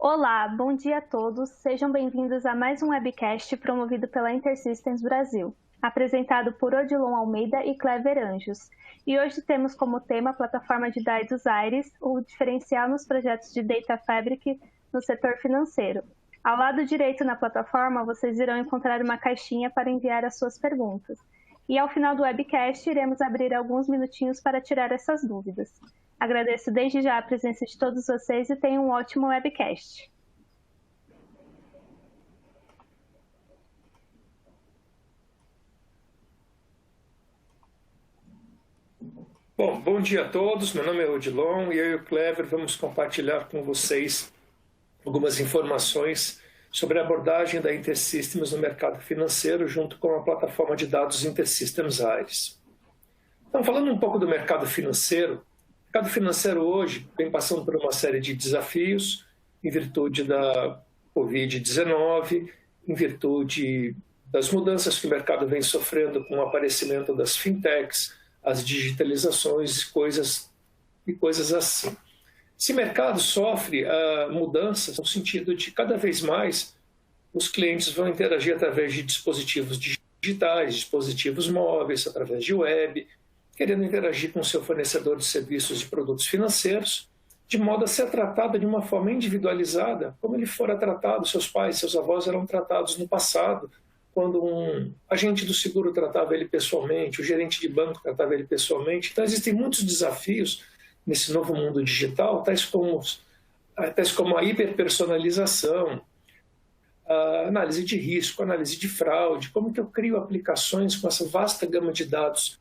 Olá, bom dia a todos. Sejam bem-vindos a mais um webcast promovido pela InterSystems Brasil, apresentado por Odilon Almeida e Clever Anjos. E hoje temos como tema a plataforma de dados Aires, o diferencial nos projetos de Data Fabric no setor financeiro. Ao lado direito na plataforma, vocês irão encontrar uma caixinha para enviar as suas perguntas. E ao final do webcast, iremos abrir alguns minutinhos para tirar essas dúvidas. Agradeço desde já a presença de todos vocês e tenham um ótimo webcast. Bom dia a todos, meu nome é Odilon e eu e o Clever vamos compartilhar com vocês algumas informações sobre a abordagem da InterSystems no mercado financeiro junto com a plataforma de dados InterSystems Aires. Então, falando um pouco do mercado financeiro, o mercado financeiro hoje vem passando por uma série de desafios em virtude da Covid-19, em virtude das mudanças que o mercado vem sofrendo com o aparecimento das fintechs, as digitalizações e coisas assim. Esse mercado sofre mudanças no sentido de cada vez mais os clientes vão interagir através de dispositivos digitais, dispositivos móveis, através de web, querendo interagir com o seu fornecedor de serviços e produtos financeiros, de modo a ser tratado de uma forma individualizada, como ele fora tratado, seus pais, seus avós eram tratados no passado, quando um agente do seguro tratava ele pessoalmente, o gerente de banco tratava ele pessoalmente. Então, existem muitos desafios nesse novo mundo digital, tais como a hiperpersonalização, a análise de risco, a análise de fraude, como que eu crio aplicações com essa vasta gama de dados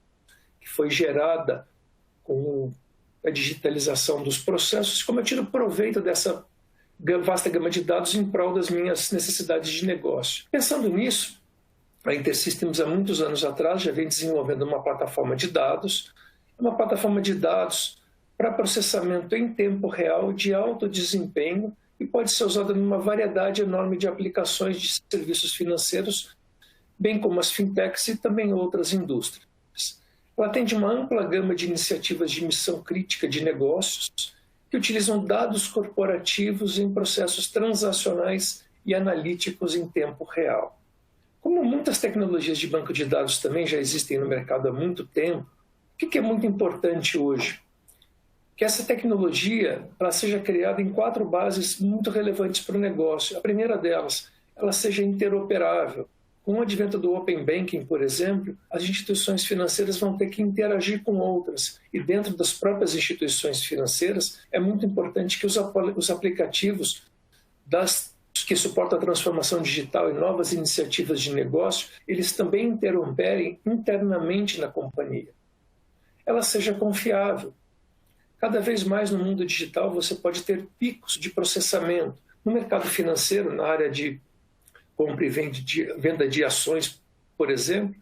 que foi gerada com a digitalização dos processos, como eu tiro proveito dessa vasta gama de dados em prol das minhas necessidades de negócio. Pensando nisso, a InterSystems há muitos anos atrás já vem desenvolvendo uma plataforma de dados para processamento em tempo real de alto desempenho e pode ser usada numa variedade enorme de aplicações de serviços financeiros, bem como as fintechs e também outras indústrias. Ela atende uma ampla gama de iniciativas de missão crítica de negócios que utilizam dados corporativos em processos transacionais e analíticos em tempo real. Como muitas tecnologias de banco de dados também já existem no mercado há muito tempo, o que é muito importante hoje? Que essa tecnologia ela seja criada em 4 bases muito relevantes para o negócio. A primeira delas, ela seja interoperável. Com o advento do Open Banking, por exemplo, as instituições financeiras vão ter que interagir com outras. E dentro das próprias instituições financeiras, é muito importante que os aplicativos que suportam a transformação digital e novas iniciativas de negócio, eles também interoperem internamente na companhia. Ela seja confiável. Cada vez mais no mundo digital você pode ter picos de processamento. No mercado financeiro, na área de compra e venda de ações, por exemplo,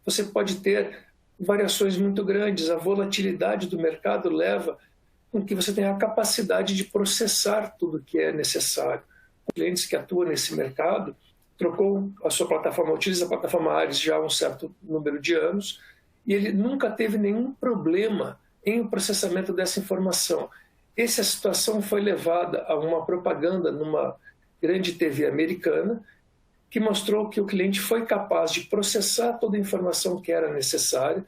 você pode ter variações muito grandes. A volatilidade do mercado leva com que você tenha a capacidade de processar tudo o que é necessário. Clientes que atuam nesse mercado trocou a sua plataforma, utiliza a plataforma Aires já há um certo número de anos e ele nunca teve nenhum problema em o processamento dessa informação. Essa situação foi levada a uma propaganda numa grande TV americana que mostrou que o cliente foi capaz de processar toda a informação que era necessária,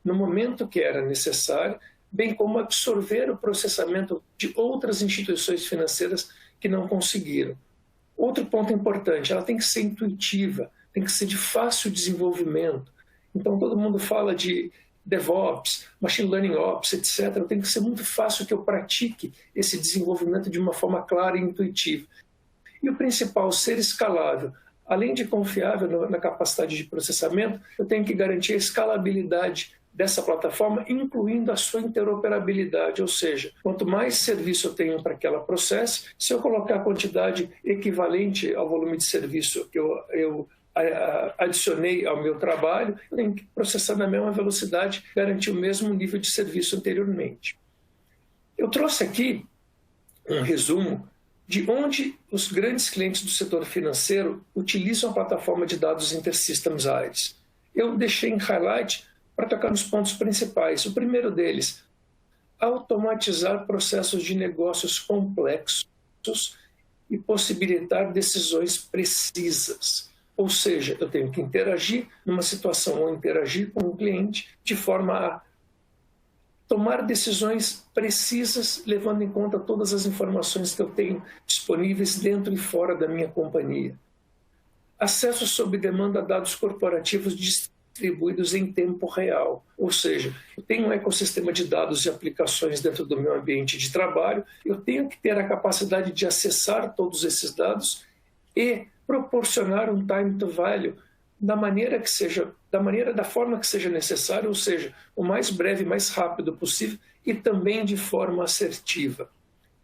no momento que era necessário, bem como absorver o processamento de outras instituições financeiras que não conseguiram. Outro ponto importante, ela tem que ser intuitiva, tem que ser de fácil desenvolvimento. Então, todo mundo fala de DevOps, Machine Learning Ops, etc. Tem que ser muito fácil que eu pratique esse desenvolvimento de uma forma clara e intuitiva. E o principal, ser escalável. Além de confiável na capacidade de processamento, eu tenho que garantir a escalabilidade dessa plataforma, incluindo a sua interoperabilidade, ou seja, quanto mais serviço eu tenho para que ela processe, se eu colocar a quantidade equivalente ao volume de serviço que eu adicionei ao meu trabalho, eu tenho que processar na mesma velocidade, garantir o mesmo nível de serviço anteriormente. Eu trouxe aqui um resumo de onde os grandes clientes do setor financeiro utilizam a plataforma de dados InterSystems Aires. Eu deixei em highlight para tocar nos pontos principais. O primeiro deles, automatizar processos de negócios complexos e possibilitar decisões precisas. Ou seja, eu tenho que interagir numa situação ou interagir com um cliente de forma a tomar decisões precisas, levando em conta todas as informações que eu tenho disponíveis dentro e fora da minha companhia. Acesso sob demanda a dados corporativos distribuídos em tempo real. Ou seja, eu tenho um ecossistema de dados e aplicações dentro do meu ambiente de trabalho, eu tenho que ter a capacidade de acessar todos esses dados e proporcionar um time to value da forma que seja necessário, ou seja, o mais breve, mais rápido possível e também de forma assertiva.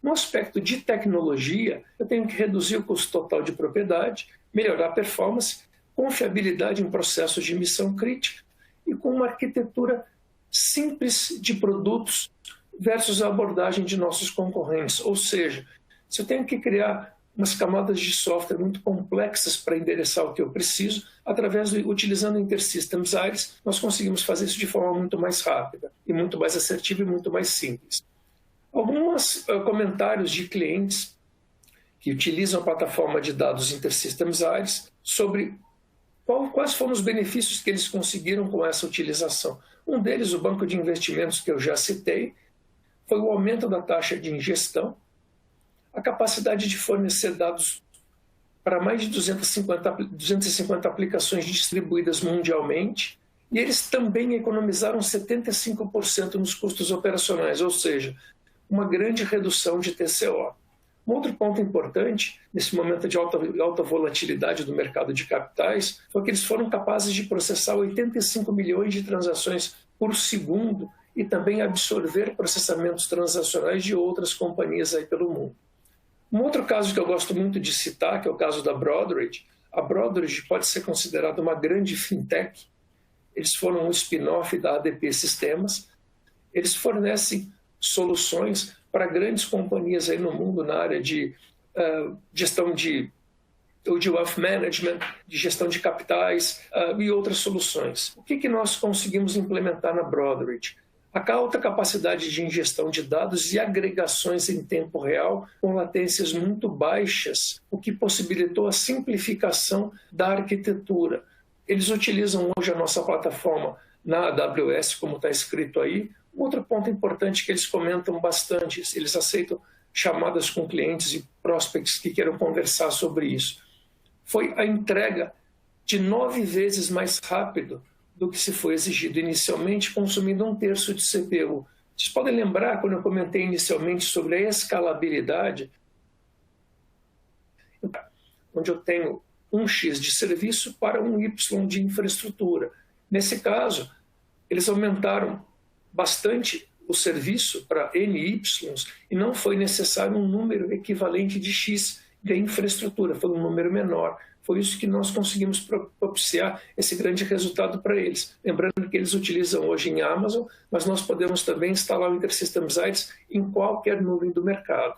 No aspecto de tecnologia, eu tenho que reduzir o custo total de propriedade, melhorar a performance, confiabilidade em processos de missão crítica e com uma arquitetura simples de produtos versus a abordagem de nossos concorrentes. Ou seja, se eu tenho que criar umas camadas de software muito complexas para endereçar o que eu preciso, utilizando InterSystems Aires, nós conseguimos fazer isso de forma muito mais rápida, e muito mais assertiva e muito mais simples. Alguns comentários de clientes que utilizam a plataforma de dados InterSystems Aires sobre quais foram os benefícios que eles conseguiram com essa utilização. Um deles, o banco de investimentos que eu já citei, foi o aumento da taxa de ingestão, a capacidade de fornecer dados para mais de 250 aplicações distribuídas mundialmente, e eles também economizaram 75% nos custos operacionais, ou seja, uma grande redução de TCO. Um outro ponto importante, nesse momento de alta volatilidade do mercado de capitais, foi que eles foram capazes de processar 85 milhões de transações por segundo e também absorver processamentos transacionais de outras companhias aí pelo mundo. Um outro caso que eu gosto muito de citar, que é o caso da Broadridge. A Broadridge pode ser considerada uma grande fintech. Eles foram um spin-off da ADP Sistemas. Eles fornecem soluções para grandes companhias aí no mundo na área de gestão de wealth management, de gestão de capitais e outras soluções. O que nós conseguimos implementar na Broadridge? A alta capacidade de ingestão de dados e agregações em tempo real com latências muito baixas, o que possibilitou a simplificação da arquitetura. Eles utilizam hoje a nossa plataforma na AWS, como está escrito aí. Outro ponto importante que eles comentam bastante, eles aceitam chamadas com clientes e prospects que queiram conversar sobre isso, foi a entrega de 9 vezes mais rápido do que se foi exigido inicialmente, consumindo 1/3 de CPU. Vocês podem lembrar, quando eu comentei inicialmente sobre a escalabilidade, onde eu tenho 1x de serviço para 1y de infraestrutura. Nesse caso, eles aumentaram bastante o serviço para NY e não foi necessário um número equivalente de x de infraestrutura, foi um número menor. Foi isso que nós conseguimos propiciar esse grande resultado para eles. Lembrando que eles utilizam hoje em Amazon, mas nós podemos também instalar o InterSystems Aires em qualquer nuvem do mercado.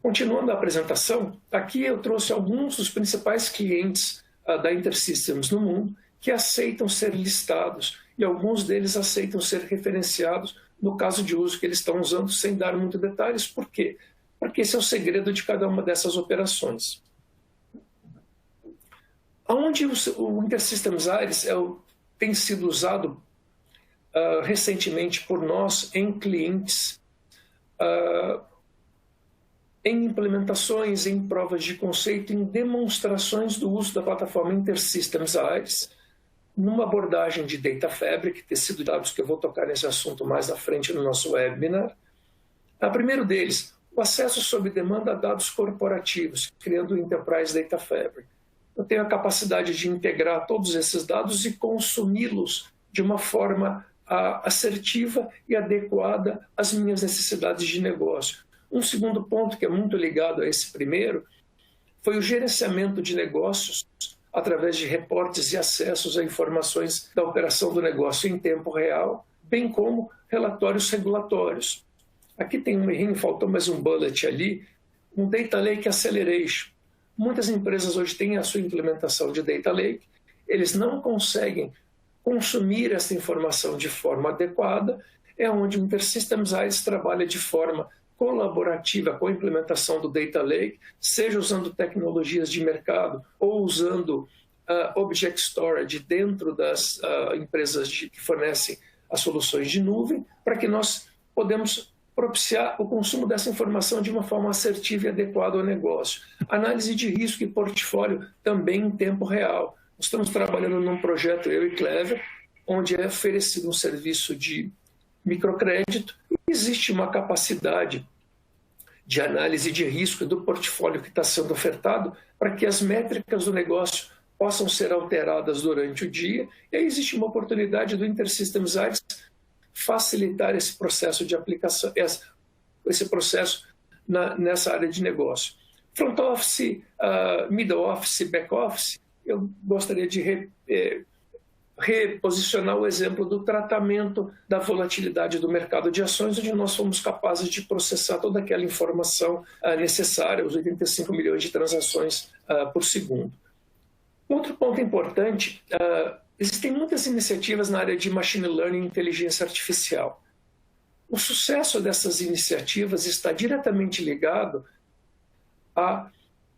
Continuando a apresentação, aqui eu trouxe alguns dos principais clientes da InterSystems no mundo que aceitam ser listados e alguns deles aceitam ser referenciados no caso de uso que eles estão usando, sem dar muitos detalhes. Por quê? Porque esse é o segredo de cada uma dessas operações. Onde o InterSystems Aires tem sido usado recentemente por nós em clientes, em implementações, em provas de conceito, em demonstrações do uso da plataforma InterSystems Aires, numa abordagem de Data Fabric, tecido de dados, que eu vou tocar nesse assunto mais à frente no nosso webinar. O primeiro deles, o acesso sob demanda a dados corporativos, criando o Enterprise Data Fabric. Eu tenho a capacidade de integrar todos esses dados e consumi-los de uma forma assertiva e adequada às minhas necessidades de negócio. Um segundo ponto que é muito ligado a esse primeiro foi o gerenciamento de negócios através de reportes e acessos a informações da operação do negócio em tempo real, bem como relatórios regulatórios. Aqui tem um errinho, faltou mais um bullet ali, um Data Lake Acceleration. Muitas empresas hoje têm a sua implementação de Data Lake, eles não conseguem consumir essa informação de forma adequada, é onde o InterSystems Aires trabalha de forma colaborativa com a implementação do Data Lake, seja usando tecnologias de mercado ou usando Object Storage dentro das empresas que fornecem as soluções de nuvem, para que nós podemos propiciar o consumo dessa informação de uma forma assertiva e adequada ao negócio. Análise de risco e portfólio também em tempo real. Nós estamos trabalhando num projeto, eu e Clever, onde é oferecido um serviço de microcrédito e existe uma capacidade de análise de risco do portfólio que está sendo ofertado para que as métricas do negócio possam ser alteradas durante o dia. E aí existe uma oportunidade do InterSystems AIRES facilitar esse processo de aplicação, esse processo nessa área de negócio. Front Office, Middle Office, Back Office, eu gostaria de reposicionar o exemplo do tratamento da volatilidade do mercado de ações, onde nós fomos capazes de processar toda aquela informação necessária, os 85 milhões de transações por segundo. Outro ponto importante, existem muitas iniciativas na área de Machine Learning e Inteligência Artificial. O sucesso dessas iniciativas está diretamente ligado ao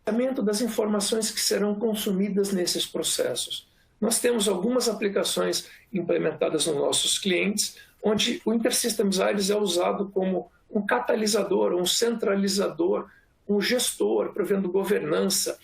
tratamento das informações que serão consumidas nesses processos. Nós temos algumas aplicações implementadas nos nossos clientes, onde o InterSystems AIRES é usado como um catalisador, um centralizador, um gestor, prevendo governança,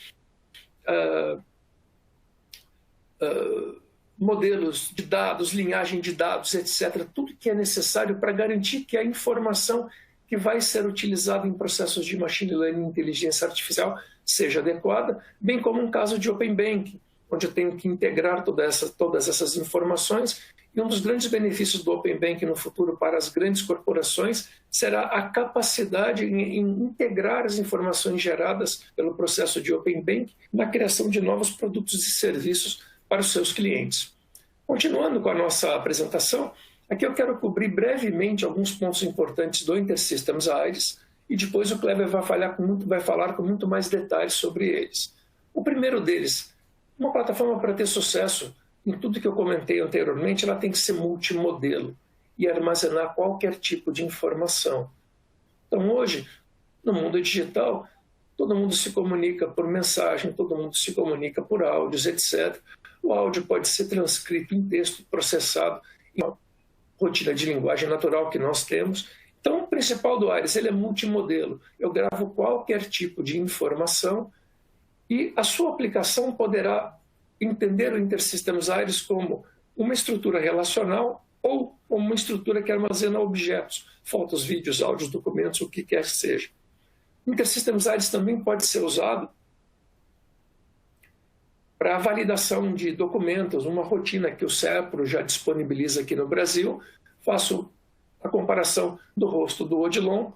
modelos de dados, linhagem de dados, etc. Tudo que é necessário para garantir que a informação que vai ser utilizada em processos de Machine Learning e Inteligência Artificial seja adequada, bem como um caso de Open Banking, onde eu tenho que integrar todas essas informações. E um dos grandes benefícios do Open Banking no futuro para as grandes corporações será a capacidade em integrar as informações geradas pelo processo de Open Banking na criação de novos produtos e serviços para os seus clientes. Continuando com a nossa apresentação, aqui eu quero cobrir brevemente alguns pontos importantes do InterSystems AIRES e depois o Clever vai falar com muito mais detalhes sobre eles. O primeiro deles, uma plataforma para ter sucesso em tudo que eu comentei anteriormente, ela tem que ser multimodelo e armazenar qualquer tipo de informação. Então hoje, no mundo digital, todo mundo se comunica por mensagem, todo mundo se comunica por áudios, etc. O áudio pode ser transcrito em texto, processado em uma rotina de linguagem natural que nós temos. Então, o principal do AIRES, ele é multimodelo. Eu gravo qualquer tipo de informação e a sua aplicação poderá entender o InterSystems AIRES como uma estrutura relacional ou como uma estrutura que armazena objetos, fotos, vídeos, áudios, documentos, o que quer que seja. O InterSystems AIRES também pode ser usado para a validação de documentos, uma rotina que o CEPRO já disponibiliza aqui no Brasil. Faço a comparação do rosto do Odilon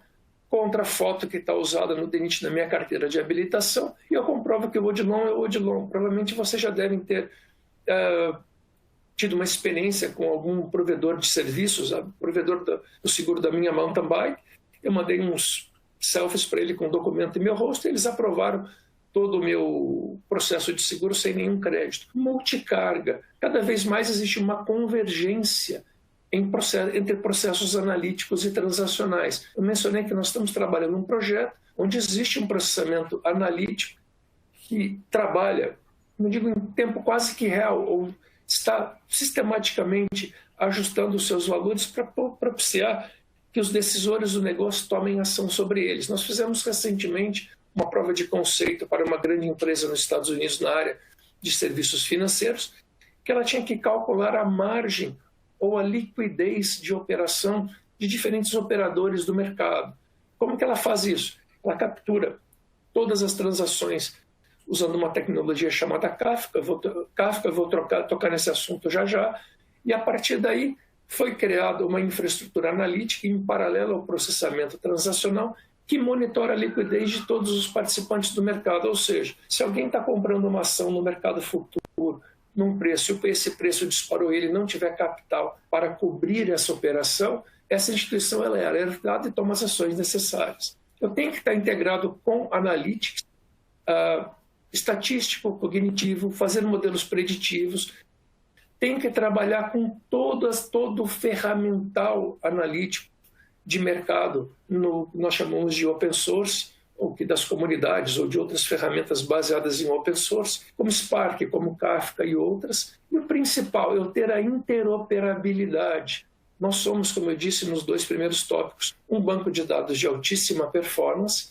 contra a foto que está usada no DENIT na minha carteira de habilitação e eu comprovo que o Odilon é o Odilon. Provavelmente vocês já devem ter tido uma experiência com algum provedor de serviços, provedor do seguro da minha mountain bike. Eu mandei uns selfies para ele com o documento e meu rosto e eles aprovaram todo o meu processo de seguro sem nenhum crédito. Multicarga. Cada vez mais existe uma convergência entre processos analíticos e transacionais. Eu mencionei que nós estamos trabalhando um projeto onde existe um processamento analítico que trabalha, não digo em tempo quase que real, ou está sistematicamente ajustando os seus valores para propiciar que os decisores do negócio tomem ação sobre eles. Nós fizemos recentemente uma prova de conceito para uma grande empresa nos Estados Unidos na área de serviços financeiros, que ela tinha que calcular a margem ou a liquidez de operação de diferentes operadores do mercado. Como que ela faz isso? Ela captura todas as transações usando uma tecnologia chamada Kafka. Vou tocar nesse assunto já. E a partir daí foi criada uma infraestrutura analítica em paralelo ao processamento transacional que monitora a liquidez de todos os participantes do mercado. Ou seja, se alguém está comprando uma ação no mercado futuro num preço e esse preço disparou e ele não tiver capital para cobrir essa operação, essa instituição ela é alertada e toma as ações necessárias. Eu tenho que estar integrado com analytics, estatístico, cognitivo, fazer modelos preditivos, tenho que trabalhar com todo o ferramental analítico de mercado no que nós chamamos de open source, ou que das comunidades, ou de outras ferramentas baseadas em open source, como Spark, como Kafka e outras. E o principal, eu ter a interoperabilidade. Nós somos, como eu disse nos 2 primeiros tópicos, um banco de dados de altíssima performance,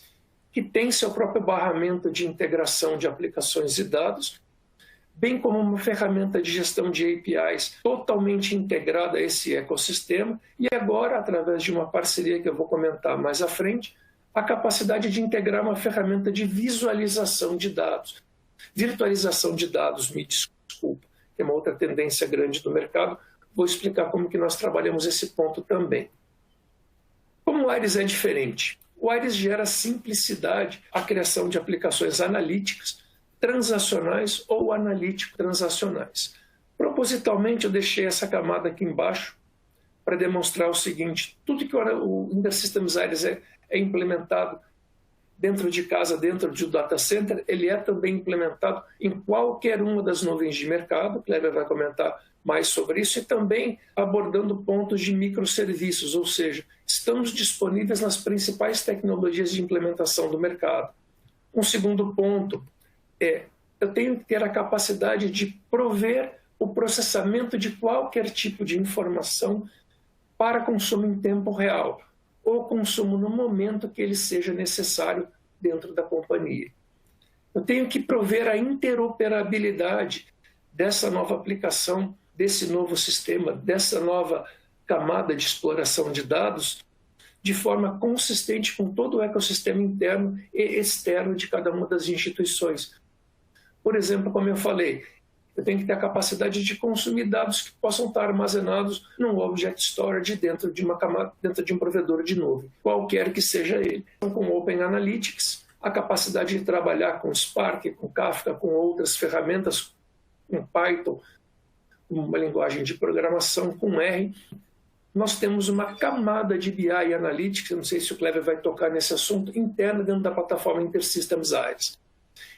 que tem seu próprio barramento de integração de aplicações e dados, bem como uma ferramenta de gestão de APIs totalmente integrada a esse ecossistema, e agora, através de uma parceria que eu vou comentar mais à frente, a capacidade de integrar uma ferramenta de visualização de dados. Virtualização de dados, me desculpa, que é uma outra tendência grande do mercado. Vou explicar como que nós trabalhamos esse ponto também. Como o Aires é diferente? O Aires gera simplicidade à criação de aplicações analíticas, transacionais ou analítico-transacionais. Propositalmente, eu deixei essa camada aqui embaixo para demonstrar o seguinte: tudo que o InterSystems Aires é implementado dentro de casa, dentro de um data center, ele é também implementado em qualquer uma das nuvens de mercado. O Kleber vai comentar mais sobre isso, e também abordando pontos de microserviços, ou seja, estamos disponíveis nas principais tecnologias de implementação do mercado. Um segundo ponto é, eu tenho que ter a capacidade de prover o processamento de qualquer tipo de informação para consumo em tempo real, ou consumo no momento que ele seja necessário dentro da companhia. Eu tenho que prover a interoperabilidade dessa nova aplicação, desse novo sistema, dessa nova camada de exploração de dados, de forma consistente com todo o ecossistema interno e externo de cada uma das instituições. Por exemplo, como eu falei, eu tenho que ter a capacidade de consumir dados que possam estar armazenados num Object Storage dentro de uma camada, dentro de um provedor de nuvem, qualquer que seja ele. Então, com Open Analytics, a capacidade de trabalhar com Spark, com Kafka, com outras ferramentas, com Python, uma linguagem de programação, com R, nós temos uma camada de BI e Analytics, eu não sei se o Kleber vai tocar nesse assunto, interna dentro da plataforma InterSystems Aires,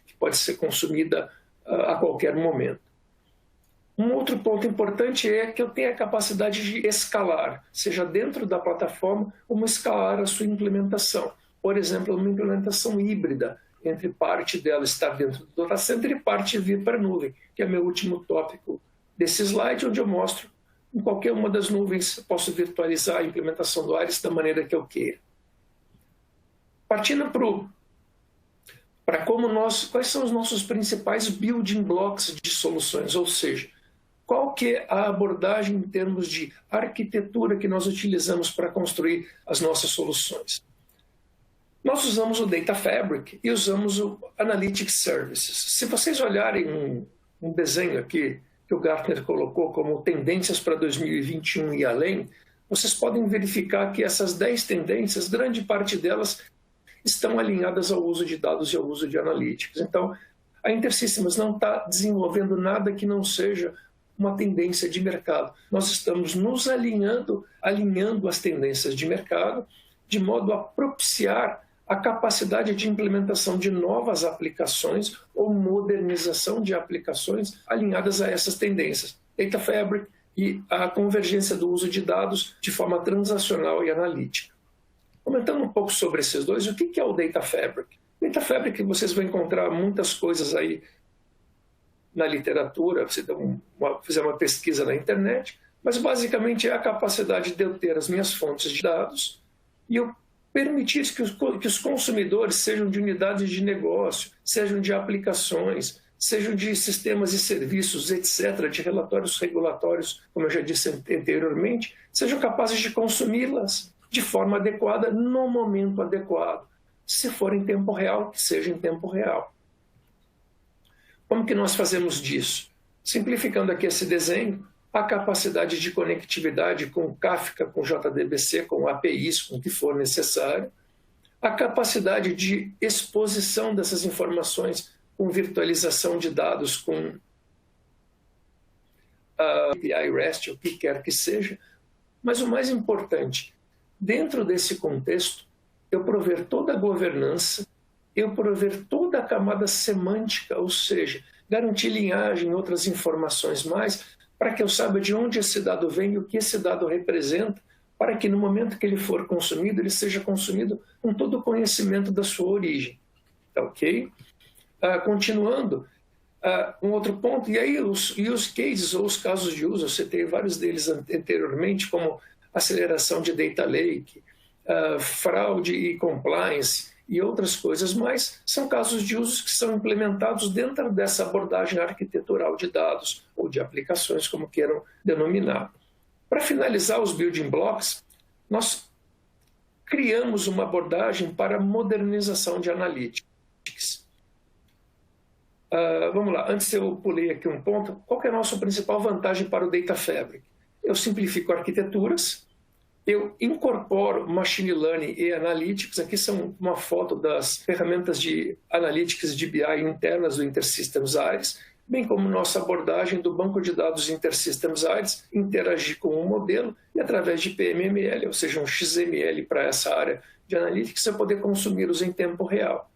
que pode ser consumida a qualquer momento. Um outro ponto importante é que eu tenho a capacidade de escalar, seja dentro da plataforma, como escalar a sua implementação. Por exemplo, uma implementação híbrida, entre parte dela estar dentro do data center e parte vir para a nuvem, que é meu último tópico desse slide, onde eu mostro em qualquer uma das nuvens eu posso virtualizar a implementação do Aires da maneira que eu queira. Partindo para quais são os nossos principais building blocks de soluções, ou seja, qual que é a abordagem em termos de arquitetura que nós utilizamos para construir as nossas soluções. Nós usamos o Data Fabric e usamos o Analytics Services. Se vocês olharem um desenho aqui que o Gartner colocou como tendências para 2021 e além, vocês podem verificar que essas 10 tendências, grande parte delas estão alinhadas ao uso de dados e ao uso de analytics. Então, a InterSystems não está desenvolvendo nada que não seja uma tendência de mercado. Nós estamos nos alinhando às tendências de mercado, de modo a propiciar a capacidade de implementação de novas aplicações ou modernização de aplicações alinhadas a essas tendências. Data Fabric e a convergência do uso de dados de forma transacional e analítica. Comentando um pouco sobre esses dois, o que é o Data Fabric? Data Fabric, vocês vão encontrar muitas coisas aí na literatura, você fizer uma pesquisa na internet, mas basicamente é a capacidade de eu ter as minhas fontes de dados e eu permitir que os consumidores, sejam de unidades de negócio, sejam de aplicações, sejam de sistemas e serviços, etc., de relatórios regulatórios, como eu já disse anteriormente, sejam capazes de consumi-las de forma adequada, no momento adequado. Se for em tempo real, que seja em tempo real. Como que nós fazemos disso? Simplificando aqui esse desenho, a capacidade de conectividade com Kafka, com JDBC, com APIs, com o que for necessário, a capacidade de exposição dessas informações com virtualização de dados, com API REST, o que quer que seja, mas o mais importante, dentro desse contexto, eu prover toda a governança, eu prover toda a camada semântica, ou seja, garantir linhagem e outras informações mais, para que eu saiba de onde esse dado vem e o que esse dado representa para que no momento que ele for consumido, ele seja consumido com todo o conhecimento da sua origem. Tá ok? Continuando, um outro ponto, e aí os use cases, ou os casos de uso, eu citei vários deles anteriormente, como aceleração de data lake, fraude e compliance e outras coisas mais, são casos de uso que são implementados dentro dessa abordagem arquitetural de dados ou de aplicações, como queiram denominar. Para finalizar os building blocks, nós criamos uma abordagem para modernização de analytics. Vamos lá, antes eu pulei aqui um ponto. Qual que é a nossa principal vantagem para o Data Fabric? Eu simplifico arquiteturas, eu incorporo Machine Learning e Analytics. Aqui são uma foto das ferramentas de Analytics de BI internas do InterSystems ARIS, bem como nossa abordagem do banco de dados InterSystems ARIS, interagir com um modelo e através de PMML, ou seja, um XML para essa área de Analytics, eu poder consumi-los em tempo real.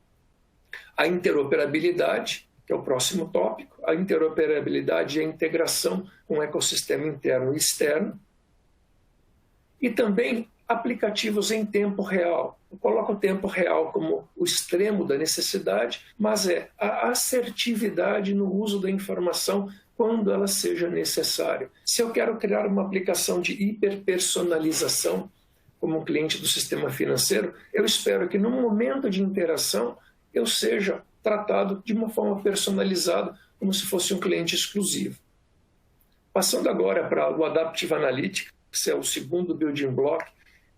A interoperabilidade, que é o próximo tópico, a interoperabilidade e a integração com o ecossistema interno e externo, e também aplicativos em tempo real. Eu coloco o tempo real como o extremo da necessidade, mas é a assertividade no uso da informação quando ela seja necessária. Se eu quero criar uma aplicação de hiperpersonalização como um cliente do sistema financeiro, eu espero que no momento de interação eu seja tratado de uma forma personalizada, como se fosse um cliente exclusivo. Passando agora para o Adaptive Analytics, que é o segundo building block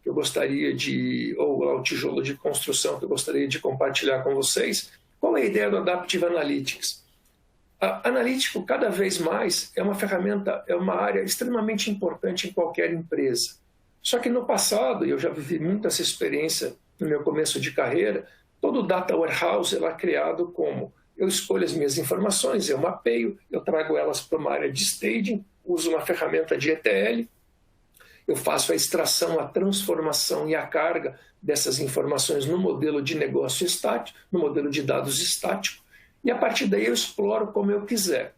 que eu gostaria de, ou o tijolo de construção que eu gostaria de compartilhar com vocês. Qual é a ideia do Adaptive Analytics? A analítico, cada vez mais, é uma ferramenta, é uma área extremamente importante em qualquer empresa. Só que no passado, e eu já vivi muito essa experiência no meu começo de carreira, todo data warehouse é criado como eu escolho as minhas informações, eu mapeio, eu trago elas para uma área de staging, uso uma ferramenta de ETL, eu faço a extração, a transformação e a carga dessas informações no modelo de negócio estático, no modelo de dados estático, e a partir daí eu exploro como eu quiser.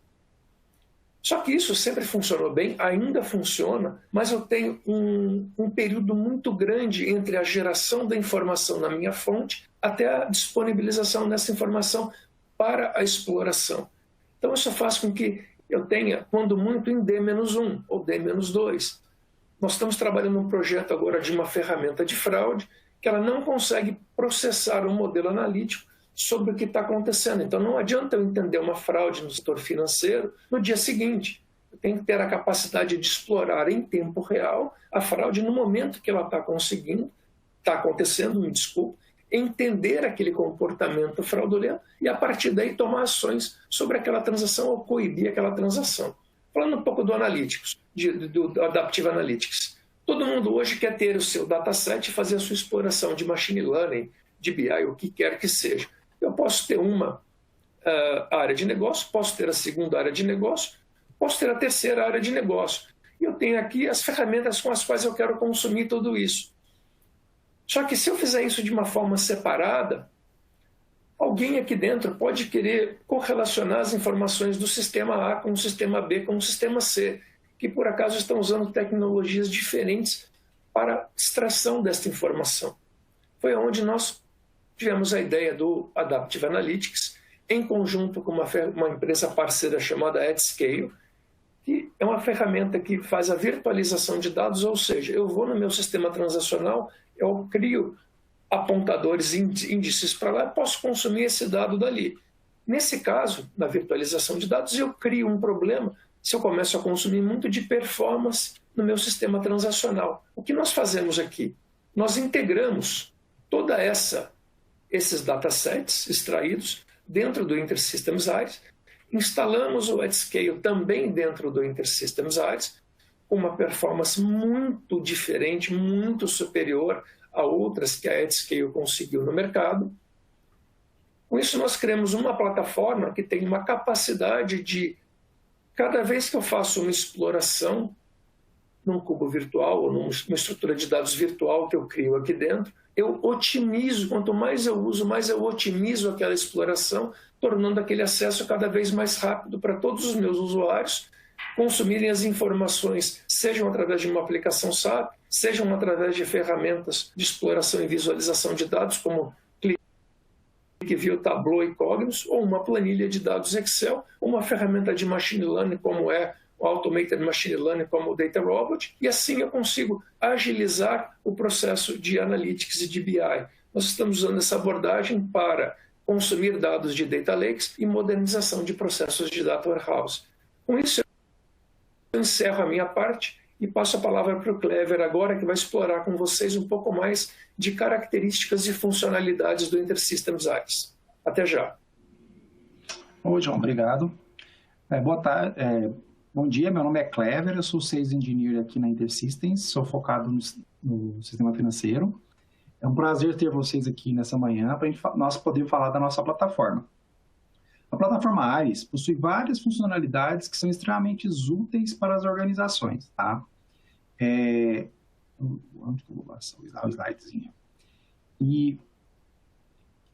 Só que isso sempre funcionou bem, ainda funciona, mas eu tenho um período muito grande entre a geração da informação na minha fonte até a disponibilização dessa informação para a exploração. Então isso faz com que eu tenha, quando muito, em D-1 ou D-2. Nós estamos trabalhando num projeto agora de uma ferramenta de fraude que ela não consegue processar um modelo analítico sobre o que está acontecendo. Então não adianta eu entender uma fraude no setor financeiro no dia seguinte. Eu tenho que ter a capacidade de explorar em tempo real a fraude no momento que ela está acontecendo, me desculpe, entender aquele comportamento fraudulento e a partir daí tomar ações sobre aquela transação ou coibir aquela transação. Falando um pouco do Analytics, do Adaptive Analytics. Todo mundo hoje quer ter o seu dataset e fazer a sua exploração de Machine Learning, de BI, o que quer que seja. Eu posso ter uma área de negócio, posso ter a segunda área de negócio, posso ter a terceira área de negócio. E eu tenho aqui as ferramentas com as quais eu quero consumir tudo isso. Só que se eu fizer isso de uma forma separada, alguém aqui dentro pode querer correlacionar as informações do sistema A com o sistema B com o sistema C, que por acaso estão usando tecnologias diferentes para extração desta informação. Foi onde nós tivemos a ideia do Adaptive Analytics, em conjunto com uma empresa parceira chamada AtScale, que é uma ferramenta que faz a virtualização de dados, ou seja, eu vou no meu sistema transacional, eu crio apontadores, índices para lá, posso consumir esse dado dali. Nesse caso, na virtualização de dados, eu crio um problema se eu começo a consumir muito de performance no meu sistema transacional. O que nós fazemos aqui? Nós integramos toda esses datasets extraídos dentro do InterSystems ARIS, instalamos o AtScale também dentro do InterSystems ARIS, com uma performance muito diferente, muito superior a outras que a AtScale conseguiu no mercado. Com isso, nós criamos uma plataforma que tem uma capacidade de, cada vez que eu faço uma exploração num cubo virtual ou numa estrutura de dados virtual que eu crio aqui dentro, eu otimizo, quanto mais eu uso, mais eu otimizo aquela exploração, tornando aquele acesso cada vez mais rápido para todos os meus usuários consumirem as informações, sejam através de uma aplicação SAP, sejam através de ferramentas de exploração e visualização de dados, como ClickView, Tableau e Cognos, ou uma planilha de dados Excel, uma ferramenta de machine learning, como é o Automated Machine Learning, como o Data Robot, e assim eu consigo agilizar o processo de Analytics e de BI. Nós estamos usando essa abordagem para consumir dados de Data Lakes e modernização de processos de Data Warehouse. Com isso, eu encerro a minha parte e passo a palavra para o Clever agora, que vai explorar com vocês um pouco mais de características e funcionalidades do InterSystems AIRES. Até já. Oi, João, obrigado. Boa tarde. Bom dia, meu nome é Clever, eu sou Sales Engineer aqui na InterSystems, sou focado no sistema financeiro. É um prazer ter vocês aqui nessa manhã para nós podermos falar da nossa plataforma. A plataforma AIRES possui várias funcionalidades que são extremamente úteis para as organizações, tá? Onde que eu vou passar o slidezinho? E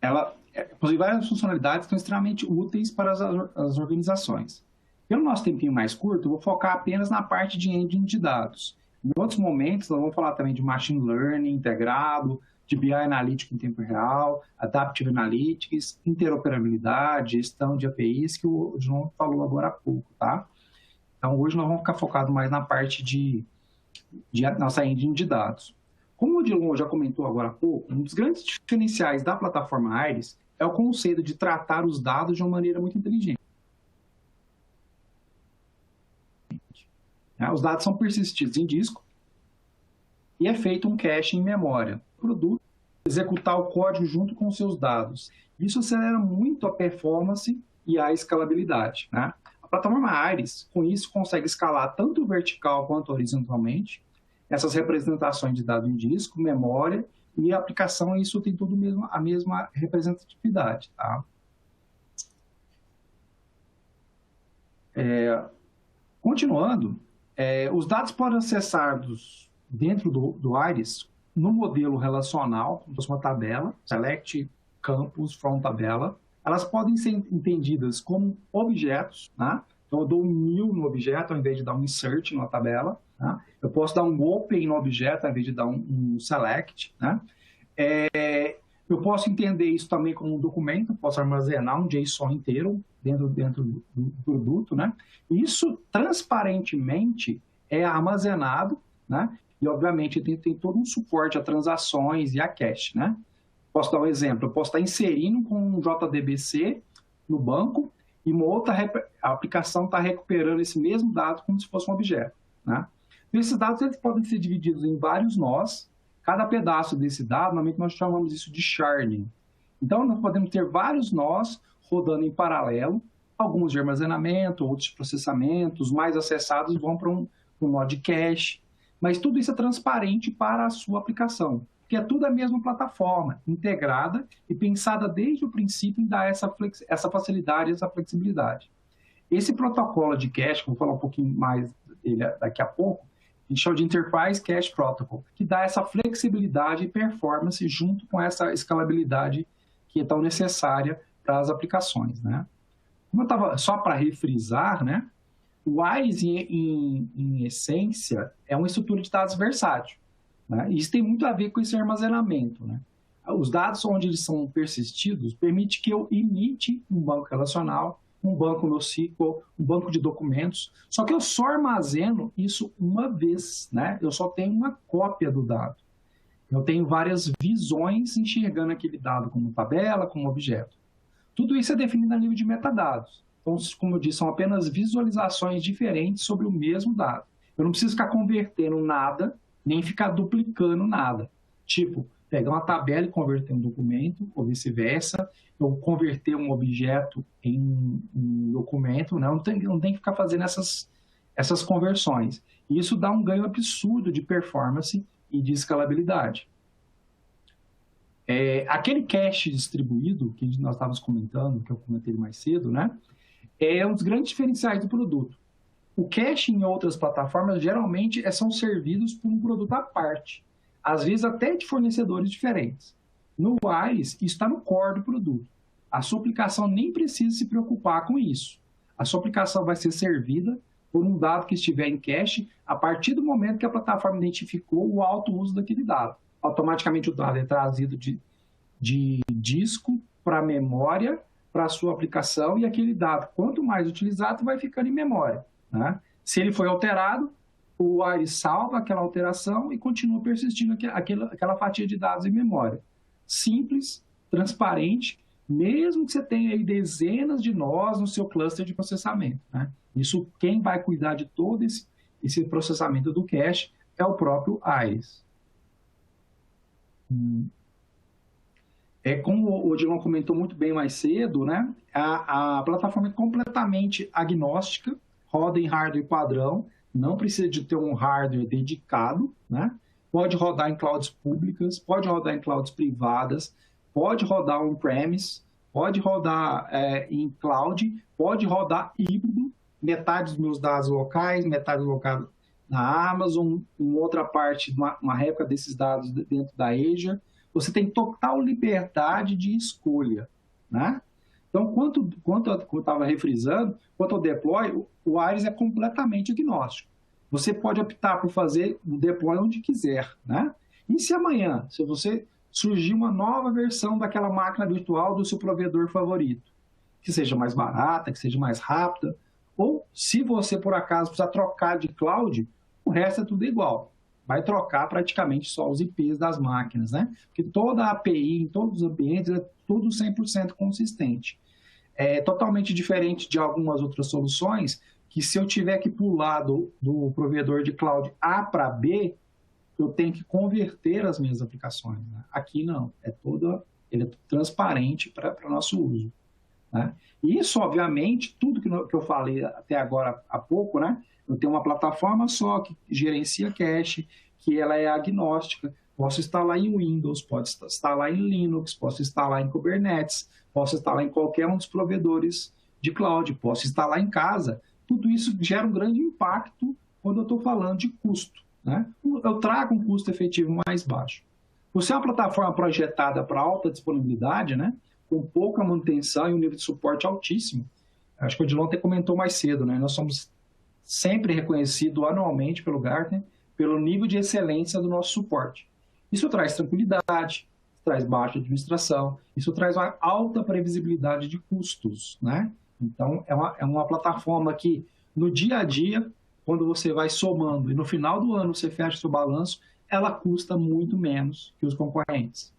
ela possui várias funcionalidades que são extremamente úteis para as organizações. Pelo nosso tempinho mais curto, eu vou focar apenas na parte de engine de dados. Em outros momentos, nós vamos falar também de machine learning integrado, de BI analítico em tempo real, adaptive analytics, interoperabilidade, gestão de APIs, que o João falou agora há pouco, tá? Então, hoje nós vamos ficar focados mais na parte de nossa engine de dados. Como o Dilon já comentou agora há pouco, um dos grandes diferenciais da plataforma AIRES é o conceito de tratar os dados de uma maneira muito inteligente. Os dados são persistidos em disco e é feito um cache em memória. O produto executar o código junto com os seus dados. Isso acelera muito a performance e a escalabilidade, né? A plataforma AIRES, com isso, consegue escalar tanto vertical quanto horizontalmente essas representações de dados em disco, memória e a aplicação, isso tem tudo a mesma representatividade, tá? Continuando, os dados podem ser acessados dentro do AIRES no modelo relacional, como se fosse uma tabela, select, campus, from tabela. Elas podem ser entendidas como objetos, né? Então, eu dou um new no objeto ao invés de dar um insert na tabela, né? Eu posso dar um open no objeto ao invés de dar um select, né? Eu posso entender isso também como um documento, posso armazenar um JSON inteiro dentro do produto, né? Isso, transparentemente, é armazenado, né? E, obviamente, tem todo um suporte a transações e a cache, né? Posso dar um exemplo, eu posso estar inserindo com um JDBC no banco e uma outra aplicação está recuperando esse mesmo dado como se fosse um objeto, né? Esses dados eles podem ser divididos em vários nós. Cada pedaço desse dado, normalmente nós chamamos isso de sharding. Então, nós podemos ter vários nós rodando em paralelo, alguns de armazenamento, outros de processamento, os mais acessados vão para um nó de cache, mas tudo isso é transparente para a sua aplicação, porque é tudo a mesma plataforma, integrada e pensada desde o princípio em dar essa facilidade, essa flexibilidade. Esse protocolo de cache, que eu vou falar um pouquinho mais dele daqui a pouco, a gente chama de Enterprise Cache Protocol, que dá essa flexibilidade e performance junto com essa escalabilidade que é tão necessária para as aplicações, né? Como eu estava, só para refrisar, né? O AIRES, em essência, é uma estrutura de dados versátil, né? Isso tem muito a ver com esse armazenamento, né? Os dados onde eles são persistidos permite que eu imite um banco relacional, um banco NoSQL, um banco de documentos, só que eu só armazeno isso uma vez, né? Eu só tenho uma cópia do dado. Eu tenho várias visões enxergando aquele dado como tabela, como objeto. Tudo isso é definido a nível de metadados. Então, como eu disse, são apenas visualizações diferentes sobre o mesmo dado. Eu não preciso ficar convertendo nada, nem ficar duplicando nada. Tipo, pegar uma tabela e converter um documento, ou vice-versa, ou converter um objeto em um documento, né? Não tem que ficar fazendo essas conversões. E isso dá um ganho absurdo de performance e de escalabilidade. Aquele cache distribuído, que nós estávamos comentando, que eu comentei mais cedo, né? É um dos grandes diferenciais do produto. O cache em outras plataformas, geralmente, são servidos por um produto à parte. Às vezes até de fornecedores diferentes. No AIRES, isso está no core do produto. A sua aplicação nem precisa se preocupar com isso. A sua aplicação vai ser servida por um dado que estiver em cache, a partir do momento que a plataforma identificou o alto uso daquele dado. Automaticamente o dado é trazido de disco para memória, para a sua aplicação, e aquele dado, quanto mais utilizado, vai ficando em memória, né? Se ele foi alterado, o Iris salva aquela alteração e continua persistindo aquela fatia de dados em memória. Simples, transparente, mesmo que você tenha aí dezenas de nós no seu cluster de processamento, né? Isso, quem vai cuidar de todo esse processamento do cache é o próprio Iris. Como o Dilon comentou muito bem mais cedo, né? A plataforma é completamente agnóstica, roda em hardware padrão, não precisa de ter um hardware dedicado, né? Pode rodar em clouds públicas, pode rodar em clouds privadas, pode rodar on-premise, pode rodar em cloud, pode rodar híbrido, metade dos meus dados locais, metade locado na Amazon, uma outra parte, uma réplica desses dados dentro da Azure. Você tem total liberdade de escolha, né? Então, quanto eu estava refrisando, quanto ao deploy, o Iris é completamente agnóstico. Você pode optar por fazer o deploy onde quiser, né? E se amanhã, se você surgir uma nova versão daquela máquina virtual do seu provedor favorito, que seja mais barata, que seja mais rápida, ou se você, por acaso, precisar trocar de cloud, o resto é tudo igual. Vai trocar praticamente só os IPs das máquinas, né? Porque toda a API, em todos os ambientes, é tudo 100% consistente. É totalmente diferente de algumas outras soluções, que se eu tiver que pular do provedor de cloud A para B, eu tenho que converter as minhas aplicações, né? Aqui não, ele é transparente para o nosso uso, né? E isso, obviamente, tudo que eu falei até agora há pouco, né? Eu tenho uma plataforma só que gerencia cache, que ela é agnóstica. Posso instalar em Windows, posso instalar em Linux, posso instalar em Kubernetes, posso instalar em qualquer um dos provedores de cloud, posso instalar em casa. Tudo isso gera um grande impacto quando eu estou falando de custo, né? Eu trago um custo efetivo mais baixo. Por ser uma plataforma projetada para alta disponibilidade, né? Com pouca manutenção e um nível de suporte altíssimo, acho que o Odilon até comentou mais cedo, né? Nós somos sempre reconhecido anualmente pelo Gartner pelo nível de excelência do nosso suporte. Isso traz tranquilidade, traz baixa administração, isso traz uma alta previsibilidade de custos, né? Então, é uma plataforma que, no dia a dia, quando você vai somando e no final do ano você fecha o seu balanço, ela custa muito menos que os concorrentes.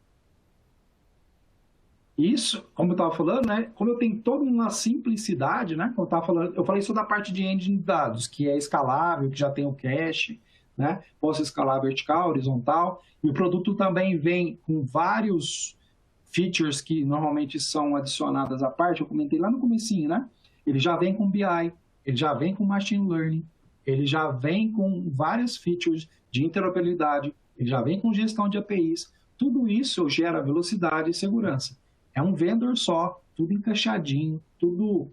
Isso, como eu estava falando, né? Como eu tenho toda uma simplicidade, né? Como eu estava falando, eu falei só da parte de engine de dados, que é escalável, que já tem o cache, né? Posso escalar vertical, horizontal, e o produto também vem com vários features que normalmente são adicionadas à parte. Eu comentei lá no comecinho, né? Ele já vem com BI, ele já vem com Machine Learning, ele já vem com várias features de interoperabilidade, ele já vem com gestão de APIs. Tudo isso gera velocidade e segurança. É um vendor só, tudo encaixadinho, tudo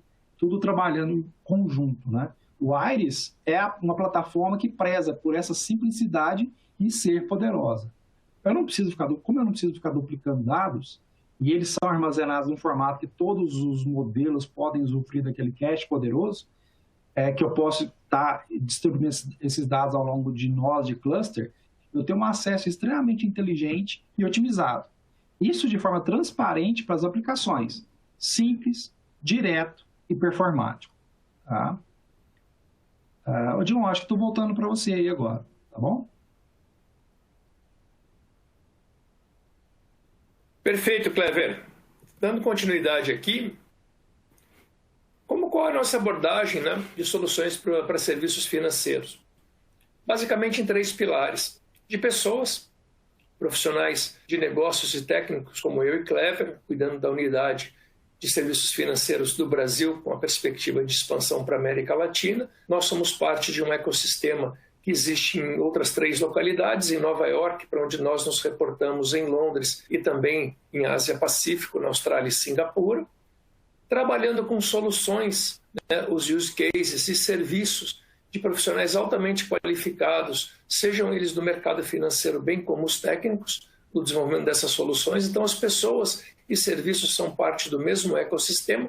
trabalhando em conjunto, né? O Iris é uma plataforma que preza por essa simplicidade e ser poderosa. Como eu não preciso ficar duplicando dados, e eles são armazenados no formato que todos os modelos podem usufruir daquele cache poderoso, que eu posso estar distribuindo esses dados ao longo de nós de cluster, eu tenho um acesso extremamente inteligente e otimizado. Isso de forma transparente para as aplicações, simples, direto e performático. Tá? Odilon, acho que estou voltando para você aí agora, tá bom? Perfeito, Clever. Dando continuidade aqui, qual é a nossa abordagem, né, de soluções para serviços financeiros? Basicamente em 3 pilares: de pessoas, profissionais de negócios e técnicos como eu e Clever, cuidando da unidade de serviços financeiros do Brasil com a perspectiva de expansão para a América Latina. Nós somos parte de um ecossistema que existe em outras 3 localidades, em Nova York, para onde nós nos reportamos, em Londres e também em Ásia-Pacífico, na Austrália e Singapura, trabalhando com soluções, né, os use cases e serviços de profissionais altamente qualificados, sejam eles do mercado financeiro, bem como os técnicos, no desenvolvimento dessas soluções. Então, as pessoas e serviços são parte do mesmo ecossistema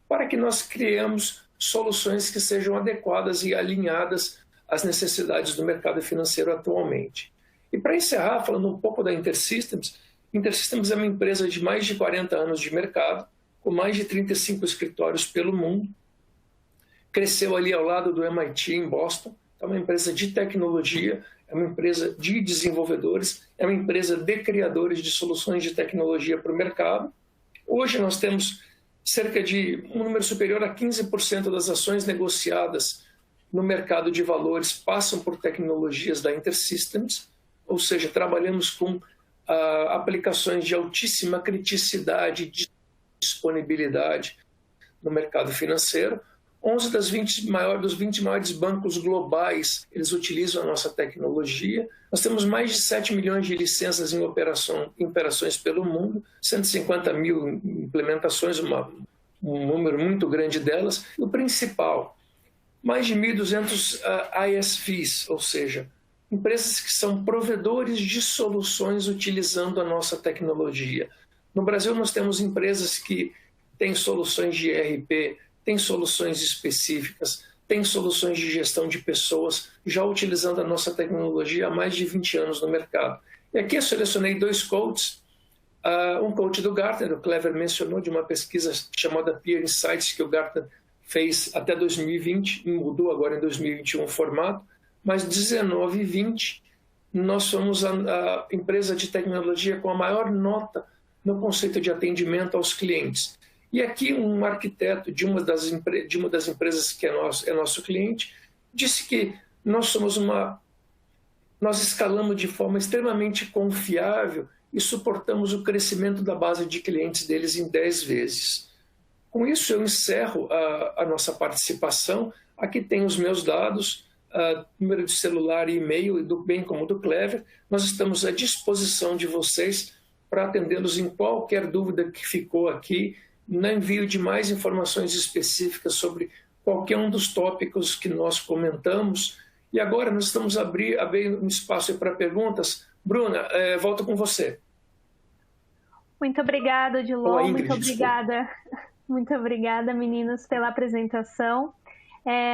para que nós criemos soluções que sejam adequadas e alinhadas às necessidades do mercado financeiro atualmente. E para encerrar, falando um pouco da InterSystems, InterSystems é uma empresa de mais de 40 anos de mercado, com mais de 35 escritórios pelo mundo. Cresceu ali ao lado do MIT em Boston. É uma empresa de tecnologia, é uma empresa de desenvolvedores, é uma empresa de criadores de soluções de tecnologia para o mercado. Hoje nós temos cerca de um número superior a 15% das ações negociadas no mercado de valores passam por tecnologias da InterSystems, ou seja, trabalhamos com aplicações de altíssima criticidade e disponibilidade no mercado financeiro. 11 dos 20 maiores bancos globais, eles utilizam a nossa tecnologia. Nós temos mais de 7 milhões de licenças em operações pelo mundo, 150 mil implementações, um número muito grande delas. E o principal, mais de 1.200 ISVs, ou seja, empresas que são provedores de soluções utilizando a nossa tecnologia. No Brasil, nós temos empresas que têm soluções de ERP, têm soluções específicas, têm soluções de gestão de pessoas, já utilizando a nossa tecnologia há mais de 20 anos no mercado. E aqui eu selecionei 2 quotes, um quote do Gartner, o Clever mencionou, de uma pesquisa chamada Peer Insights, que o Gartner fez até 2020, e mudou agora em 2021 o formato, mas 19 e 20 nós somos a empresa de tecnologia com a maior nota no conceito de atendimento aos clientes. E aqui um arquiteto de uma das empresas que é nosso cliente disse que nós escalamos de forma extremamente confiável e suportamos o crescimento da base de clientes deles em 10 vezes. Com isso eu encerro a nossa participação. Aqui tem os meus dados, número de celular e e-mail, bem como do Clever. Nós estamos à disposição de vocês para atendê-los em qualquer dúvida que ficou aqui, no envio de mais informações específicas sobre qualquer um dos tópicos que nós comentamos. E agora nós estamos abrindo um espaço para perguntas. Bruna, volto com você. Muito obrigada, Odilon. Muito obrigada, meninos, pela apresentação.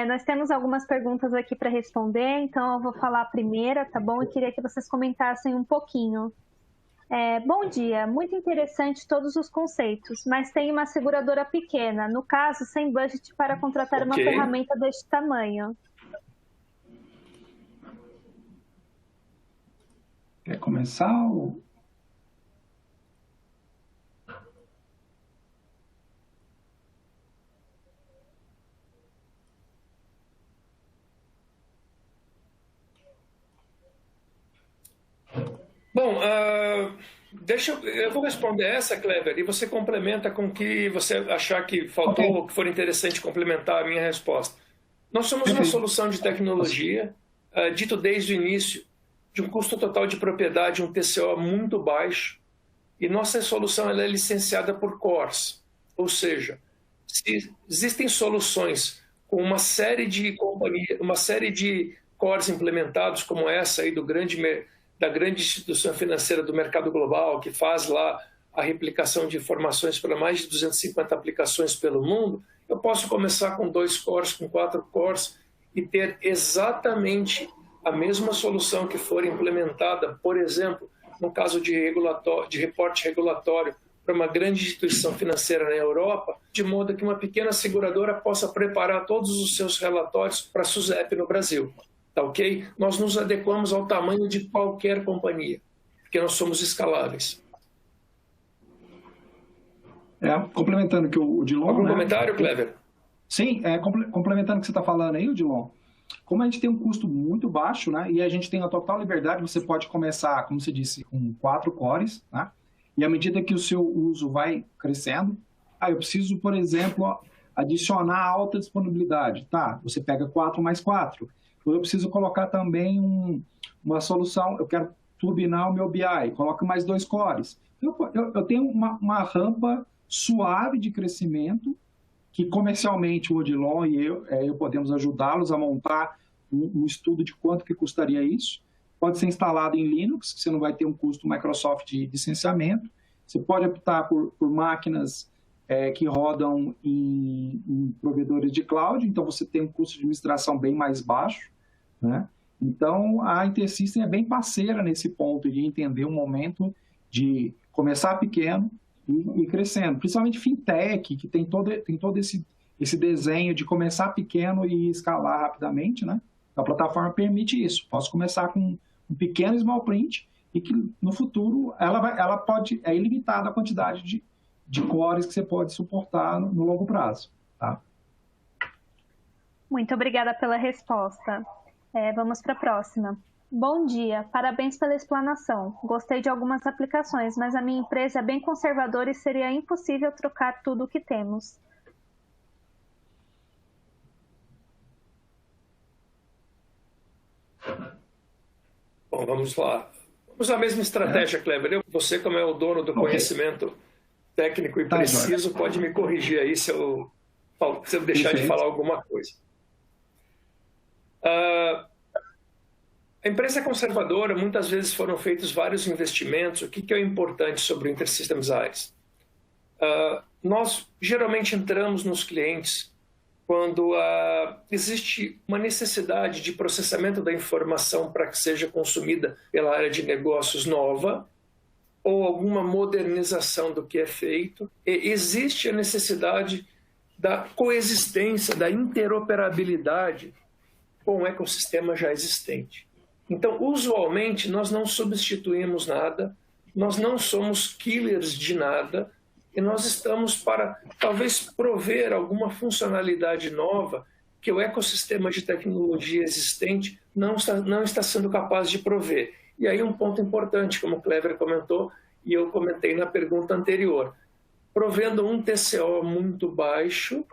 Nós temos algumas perguntas aqui para responder, então eu vou falar a primeira, tá bom? Eu queria que vocês comentassem um pouquinho. Bom dia, muito interessante todos os conceitos, mas tem uma seguradora pequena, no caso, sem budget para contratar uma ferramenta deste tamanho. Quer começar? Bom, eu vou responder essa, Clever, e você complementa com o que você achar que faltou ou que for interessante complementar a minha resposta. Nós somos uma solução de tecnologia, dito desde o início, de um custo total de propriedade, um TCO muito baixo, e nossa solução ela é licenciada por cores, ou seja, se existem soluções com uma série de cores implementados, como essa aí da grande instituição financeira do mercado global, que faz lá a replicação de informações para mais de 250 aplicações pelo mundo, eu posso começar com 2 cores, com 4 cores e ter exatamente a mesma solução que for implementada, por exemplo, no caso de reporte regulatório para uma grande instituição financeira na Europa, de modo que uma pequena seguradora possa preparar todos os seus relatórios para a SUSEP no Brasil. Tá ok? Nós nos adequamos ao tamanho de qualquer companhia, porque nós somos escaláveis. Complementando que o Odilon... Algum comentário, Clever? Sim, complementando o que você está falando aí, Odilon, como a gente tem um custo muito baixo, né, e a gente tem a total liberdade, você pode começar, como você disse, com 4 cores, né, e à medida que o seu uso vai crescendo, eu preciso, por exemplo, adicionar alta disponibilidade. Tá, você pega 4 mais 4. Eu preciso colocar também uma solução, eu quero turbinar o meu BI, coloco mais 2 cores. Eu tenho uma rampa suave de crescimento, que comercialmente o Odilon e eu podemos ajudá-los a montar um estudo de quanto que custaria isso. Pode ser instalado em Linux, você não vai ter um custo Microsoft de licenciamento. Você pode optar por máquinas que rodam em provedores de cloud, então você tem um custo de administração bem mais baixo, né? Então, a InterSystem é bem parceira nesse ponto de entender o momento de começar pequeno e crescendo. Principalmente fintech, que tem todo esse desenho de começar pequeno e escalar rapidamente, né? A plataforma permite isso. Posso começar com um pequeno small print e que no futuro ela pode, é ilimitada a quantidade de cores que você pode suportar no longo prazo. Tá? Muito obrigada pela resposta. Vamos para a próxima. Bom dia, parabéns pela explanação. Gostei de algumas aplicações, mas a minha empresa é bem conservadora e seria impossível trocar tudo o que temos. Bom, vamos lá. Vamos usar a mesma estratégia, Clever. Você, como é o dono do conhecimento técnico e preciso, pode me corrigir aí se eu deixar de falar alguma coisa. A empresa é conservadora, muitas vezes foram feitos vários investimentos. O que é importante sobre o InterSystems Aires? Nós geralmente entramos nos clientes quando existe uma necessidade de processamento da informação para que seja consumida pela área de negócios nova ou alguma modernização do que é feito. E existe a necessidade da coexistência, da interoperabilidade com o ecossistema já existente. Então, usualmente, nós não substituímos nada, nós não somos killers de nada, e nós estamos para, talvez, prover alguma funcionalidade nova que o ecossistema de tecnologia existente não está sendo capaz de prover. E aí um ponto importante, como o Clever comentou, e eu comentei na pergunta anterior, provendo um TCO muito baixo,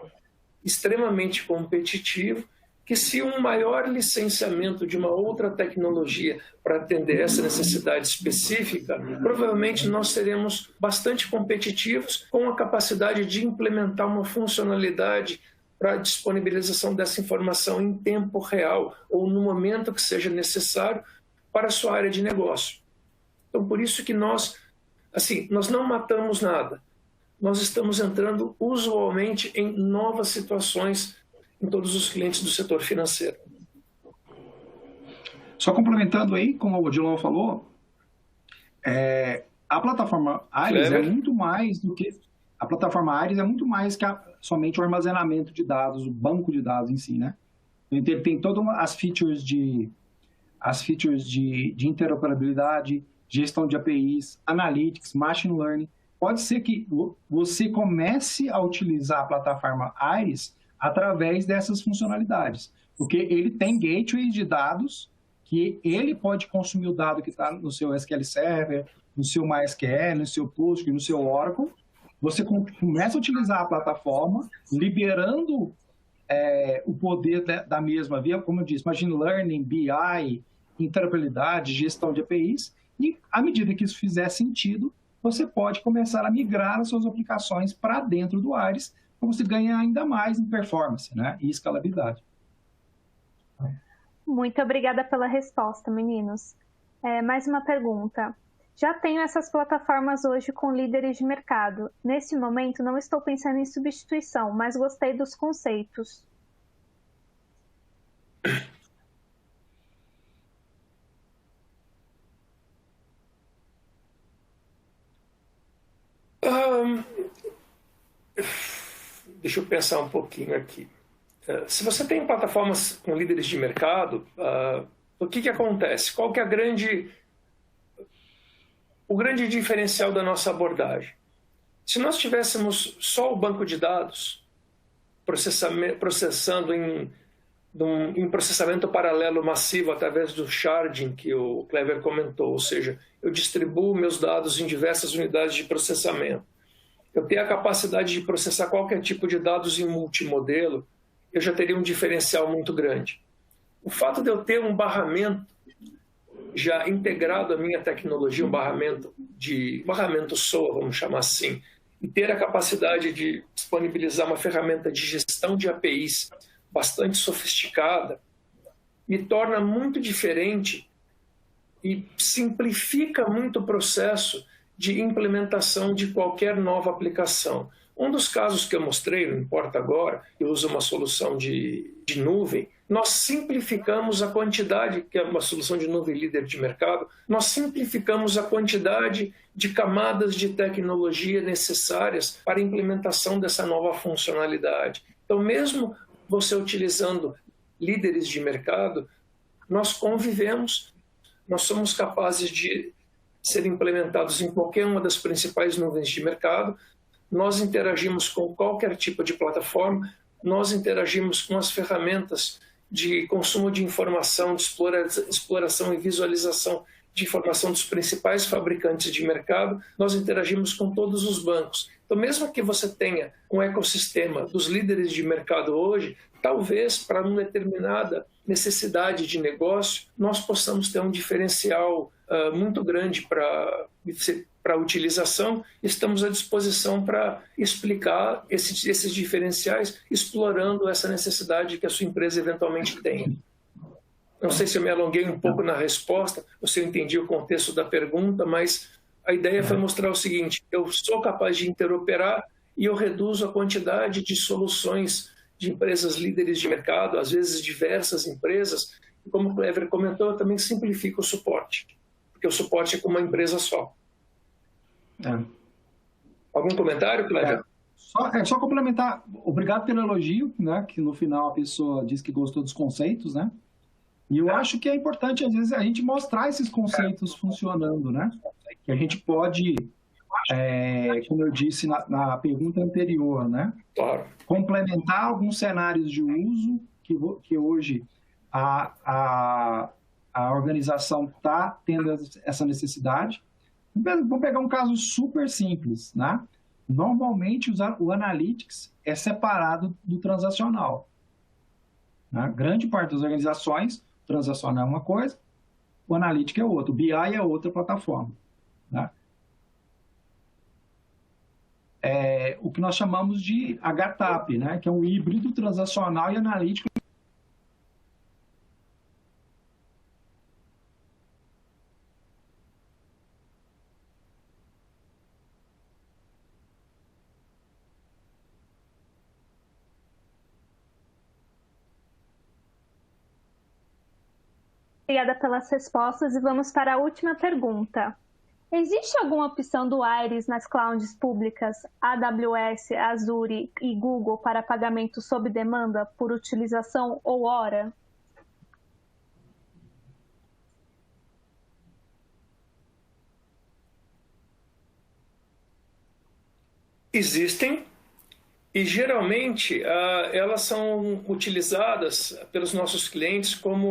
extremamente competitivo, que se um maior licenciamento de uma outra tecnologia para atender essa necessidade específica, provavelmente nós seremos bastante competitivos com a capacidade de implementar uma funcionalidade para a disponibilização dessa informação em tempo real ou no momento que seja necessário para a sua área de negócio. Então, por isso que nós não matamos nada. Nós estamos entrando usualmente em novas situações em todos os clientes do setor financeiro. Só complementando aí, como o Odilon falou, a plataforma Aires é muito mais do que... A plataforma Aires é muito mais que somente o armazenamento de dados, o banco de dados em si, né? Então, tem todas as features de interoperabilidade, gestão de APIs, analytics, machine learning. Pode ser que você comece a utilizar a plataforma Aires através dessas funcionalidades, porque ele tem gateway de dados que ele pode consumir o dado que está no seu SQL Server, no seu MySQL, no seu Postgres, no seu Oracle. Você começa a utilizar a plataforma, liberando o poder da mesma via, como eu disse, Machine Learning, BI, interoperabilidade, gestão de APIs, e à medida que isso fizer sentido, você pode começar a migrar as suas aplicações para dentro do Aires, para você ganhar ainda mais em performance, né, e escalabilidade. Muito obrigada pela resposta, meninos. Mais uma pergunta. Já tenho essas plataformas hoje com líderes de mercado. Neste momento, não estou pensando em substituição, mas gostei dos conceitos. Deixa eu pensar um pouquinho aqui. Se você tem plataformas com líderes de mercado, o que acontece? Qual que é o grande diferencial da nossa abordagem? Se nós tivéssemos só o banco de dados processando em processamento paralelo massivo através do sharding que o Clever comentou, ou seja, eu distribuo meus dados em diversas unidades de processamento, eu tenho a capacidade de processar qualquer tipo de dados em multimodelo, eu já teria um diferencial muito grande. O fato de eu ter um barramento já integrado à minha tecnologia, um barramento SOA, vamos chamar assim, e ter a capacidade de disponibilizar uma ferramenta de gestão de APIs bastante sofisticada, me torna muito diferente e simplifica muito o processo de implementação de qualquer nova aplicação. Um dos casos que eu mostrei, não importa agora, eu uso uma solução de nuvem, nós simplificamos a quantidade, que é uma solução de nuvem líder de mercado, nós simplificamos a quantidade de camadas de tecnologia necessárias para a implementação dessa nova funcionalidade. Então, mesmo você utilizando líderes de mercado, nós convivemos, nós somos capazes de ser implementados em qualquer uma das principais nuvens de mercado, nós interagimos com qualquer tipo de plataforma, nós interagimos com as ferramentas de consumo de informação, de exploração e visualização de informação dos principais fabricantes de mercado, nós interagimos com todos os bancos. Então, mesmo que você tenha um ecossistema dos líderes de mercado hoje, talvez para uma determinada necessidade de negócio, nós possamos ter um diferencial muito grande para a utilização. Estamos à disposição para explicar esses diferenciais, explorando essa necessidade que a sua empresa eventualmente tenha. Não sei se eu me alonguei um pouco na resposta, ou se eu entendi o contexto da pergunta, mas a ideia foi mostrar o seguinte: eu sou capaz de interoperar e eu reduzo a quantidade de soluções de empresas líderes de mercado, às vezes diversas empresas, e como o Clever comentou, eu também simplifico o suporte, porque o suporte é com uma empresa só. Algum comentário, Clever? Só complementar, obrigado pelo elogio, né, que no final a pessoa diz que gostou dos conceitos, né? E eu acho que é importante, às vezes, a gente mostrar esses conceitos funcionando, né? Que a gente pode, como eu disse na pergunta anterior, né? Claro. Complementar alguns cenários de uso que hoje a organização está tendo essa necessidade. Vamos pegar um caso super simples, né? Normalmente o Analytics é separado do transacional. Né? Grande parte das organizações, o transacional é uma coisa, o Analytics é outra, o BI é outra plataforma. Né? O que nós chamamos de HTAP, né? Que é um híbrido transacional e analítico. Obrigada pelas respostas e vamos para a última pergunta. Existe alguma opção do Aires nas clouds públicas, AWS, Azure e Google para pagamento sob demanda por utilização ou hora? Existem e geralmente elas são utilizadas pelos nossos clientes como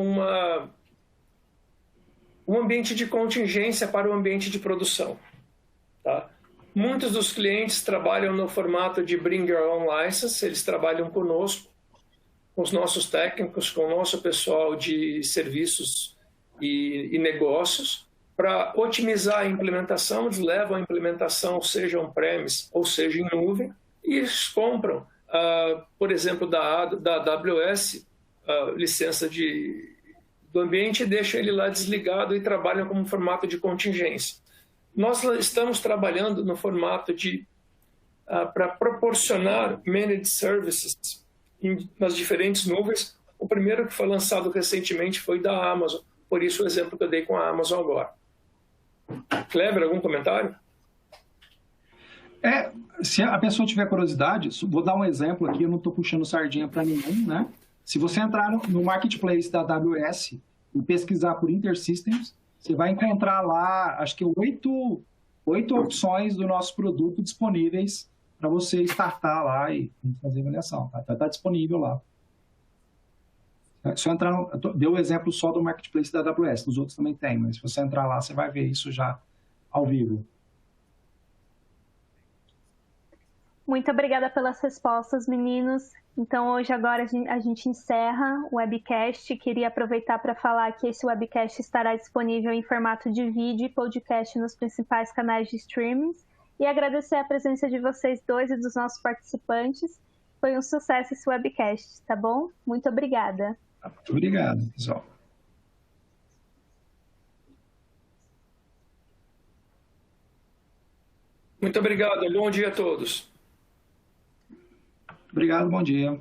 um ambiente de contingência para o ambiente de produção. Tá? Muitos dos clientes trabalham no formato de Bring Your Own License, eles trabalham conosco, com os nossos técnicos, com o nosso pessoal de serviços e negócios, para otimizar a implementação. Eles levam a implementação, seja on-premise ou seja em nuvem, e eles compram, por exemplo, da AWS, licença do ambiente e deixam ele lá desligado e trabalham como formato de contingência. Nós estamos trabalhando no formato para proporcionar managed services nas diferentes nuvens. O primeiro que foi lançado recentemente foi da Amazon, por isso o exemplo que eu dei com a Amazon agora. Clever, algum comentário? Se a pessoa tiver curiosidade, vou dar um exemplo aqui, eu não estou puxando sardinha para nenhum, né? Se você entrar no marketplace da AWS e pesquisar por InterSystems, você vai encontrar lá, acho que 8 opções do nosso produto disponíveis para você startar lá e fazer avaliação. Tá? Tá disponível lá. Se eu entrar, deu o exemplo só do marketplace da AWS, nos outros também tem, mas se você entrar lá, você vai ver isso já ao vivo. Muito obrigada pelas respostas, meninos. Então, hoje, agora, a gente encerra o webcast. Queria aproveitar para falar que esse webcast estará disponível em formato de vídeo e podcast nos principais canais de streaming. E agradecer a presença de vocês dois e dos nossos participantes. Foi um sucesso esse webcast, tá bom? Muito obrigada. Muito obrigado, pessoal. Muito obrigado, bom dia a todos. Obrigado, bom dia.